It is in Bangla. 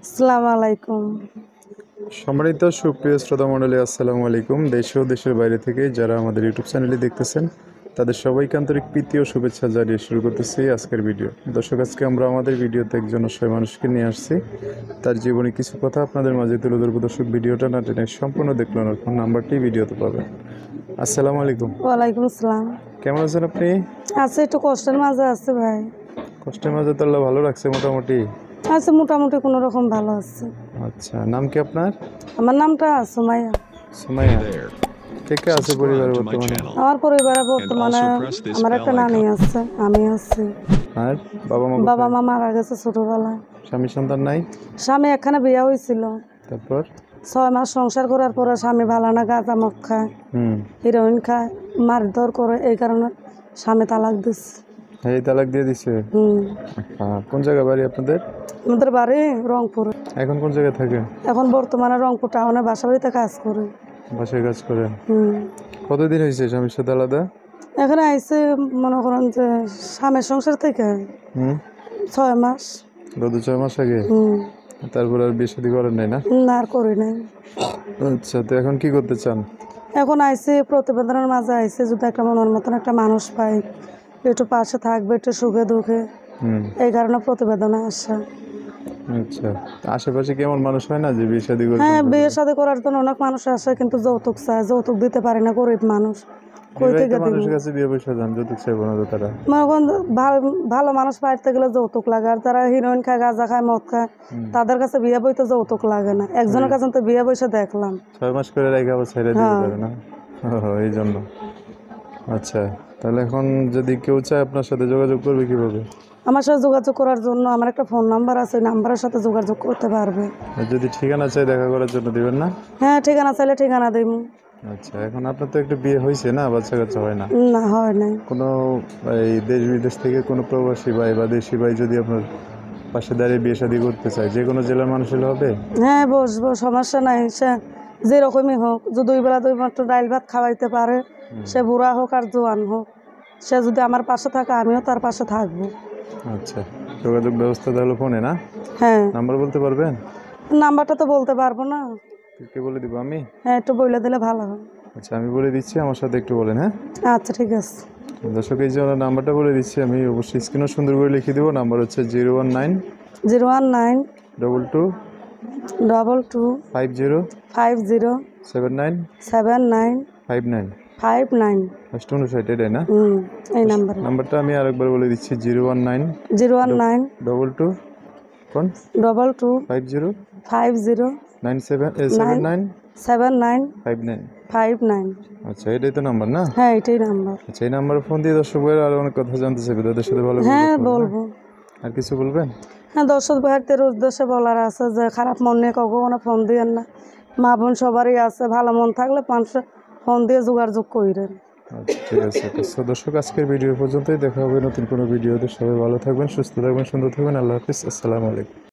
আসসালামু আলাইকুম। সম্মানিত সুপ্রিয় শ্রোতা মণ্ডলী, আসসালামু আলাইকুম। দেশ ও দেশের বাইরে থেকে যারা আমাদের ইউটিউব চ্যানেলে দেখতেছেন তাদের সবাইকে আন্তরিক প্রীতি ও শুভেচ্ছা জানিয়ে শুরু করতেছি আজকের ভিডিও। দর্শক, আজকে আমরা আমাদের ভিডিওতে একজন অসহায় মানুষকে নিয়ে আসছি। তার জীবনে কিছু কথা আপনাদের মাঝে তুলে ধরবো। দর্শক, ভিডিওটা না টেনে সম্পূর্ণ দেখলেন, ফোন নাম্বারটি ভিডিওতে পাবেন। আসসালামু আলাইকুম। ওয়ালাইকুম আসসালাম। কেমন আছেন আপনি? আছে, একটু কষ্টের মাঝে আছে ভাই। কষ্টের মাঝে তো আল্লাহ ভালো রাখছে মোটামুটি। আছে মোটামুটি কোনো রকম ভালো আছে। আচ্ছা, নাম কি আপনার? আমার নামটা সুমাইয়া। সুমাইয়া। কে কে আছে পরিবারে বর্তমানে? আমার পরিবারে বর্তমানে আমার একটা নানি আছে, আমি আছি। আর বাবা মা মারা গেছে ছোটবেলায়। স্বামী সন্তান নাই? স্বামী একখানে বিয়ে হয়েছিল, তারপর 6 মাস সংসার করার পরে স্বামী ভালো না, গাঁজা মদ খায়, হিরোইন খায়, মারধর করে, এই কারণে স্বামী তালাক দিচ্ছে। এই তালাক দিয়ে দিছে? কোন জায়গায় বাড়ি আপনাদের? আমাদের বাড়ি রংপুরে। এখন কোন জায়গায় থাকে? এখন বর্তমানে রংপুর টাউনে বাসা বাড়িতে কাজ করে। বাসায় কাজ করেন? কতদিন হয়েছে স্বামীর সাথে আলাদা? এখানে আইসে মনে করেন যে স্বামীর সংসার থেকে 6 মাস। 6 মাস আগে? তারপর আর বিয়ে শাদী করেন নাই না? না, আর করি নাই। আচ্ছা, তো এখন কি করতে চান? এখন আইসে প্রতিবেদনের মাঝে আইসে যদি একটা মনের মতন একটা মানুষ পাই, একটু পাশে থাকবে, একটু সুখে দুঃখে, এই কারণে প্রতিবেদনে আসা। আচ্ছা, আশেপাশে কেমন মানুষ হয় না যে বিয়ে শাদী করবে? হ্যাঁ, বিয়ে শাদী করার জন্য অনেক মানুষ আসে, কিন্তু যৌতুক চায়, যৌতুক দিতে পারে না, গরিব মানুষ। কই থেকে দিব? মানুষের কাছে বিয়ে পয়সা যান, যৌতুক চাইবো না তো তারা। মনে করেন ভালো মানুষ পাইতে গেলে যৌতুক লাগে, আর যারা হিরোইন খায়, গাঁজা খায়, মদ খায়, তাদের কাছে বিয়ে বইতে যৌতুক লাগে না। একজনের কাছে তো বিয়ে বসে দেখলাম 6 মাস করে রেখে আবার ছেড়ে দিতে পারে না, এই জন্য। আচ্ছা, তাহলে এখন যদি কেউ চায় আপনার সাথে যোগাযোগ করবে কিভাবে? আমার সাথে যোগাযোগ করার জন্য আমার একটা ফোন নাম্বার আছে, ওই নাম্বারের সাথে যোগাযোগ করতে পারবে। আর যদি ঠিকানা চাই দেখা করার জন্য দিবেন না? হ্যাঁ, ঠিকানা চাইলে ঠিকানা দেব। আচ্ছা, এখন আপনার তো একটু বিয়ে হয়েছে না, বাচ্চা কাচ্চা হয় না? না, হয় নাই। কোনো এই দেশ বিদেশ থেকে কোনো প্রবাসী ভাই বা দেশি ভাই যদি আপনার পাশে দাঁড়িয়ে বিয়ে শাদী করতে চায়, যে কোনো জেলার মানুষ হলে হবে? হ্যাঁ, বসবো, সমস্যা নাই। সে যেরকমই হোক, যে 2 বেলা 2 মাত্র ডাইল ভাত খাওয়াইতে পারে, সে বুড়া হোক আর জোয়ান হোক, সে যদি আমার পাশে থাকে আমিও তার পাশে থাকবো। আচ্ছা, যোগাযোগ ব্যবস্থা তাহলে ফোনে না? হ্যাঁ। নাম্বার বলতে পারবেন? নাম্বারটা তো বলতে পারবো না। কে বলে দিব আমি? হ্যাঁ, একটু বলে দিলে ভালো হয়। আচ্ছা, আমি বলে দিচ্ছি, আমার সাথে একটু বলেন। হ্যাঁ, আচ্ছা, ঠিক আছে। দর্শক, এই যে নাম্বারটা বলে দিচ্ছি, আমি অবশ্যই স্ক্রিনও সুন্দর করে লিখে দেবো। নাম্বার হচ্ছে 019 019 22 22 50 50 79 79 59 59। 59, এটাই না? এই নাম্বারটা আমি আরেকবার বলে দিচ্ছি, 019 019 22 কোন 22 50 50 79 79 59। 59। আচ্ছা, এটাই তো নাম্বার না? হ্যাঁ, এটাই নাম্বার। আচ্ছা, এই নাম্বারে ফোন দিয়ে দর্শক ভাইয়ের আরও অনেক কথা জানতে চাইবে, তাদের সাথে ভালো হ্যাঁ, বলবো। আর কিছু বলবেন? হ্যাঁ, দর্শক ভাইদের উদ্দেশ্যে বলার আছে যে খারাপ মন নিয়ে কখনো ফোন দিয়েন না। মা বোন সবারই আছে, ভালো মন থাকলে ফোন দিয়ে যোগাযোগ করেন। আচ্ছা, ঠিক আছে। তো দর্শক, আজকের ভিডিও পর্যন্তই। দেখা হবে নতুন কোনো ভিডিওতে। সবাই ভালো থাকবেন, সুস্থ থাকবেন, সুন্দর থাকবেন। আল্লাহ হাফিজ। আসসালামু আলাইকুম।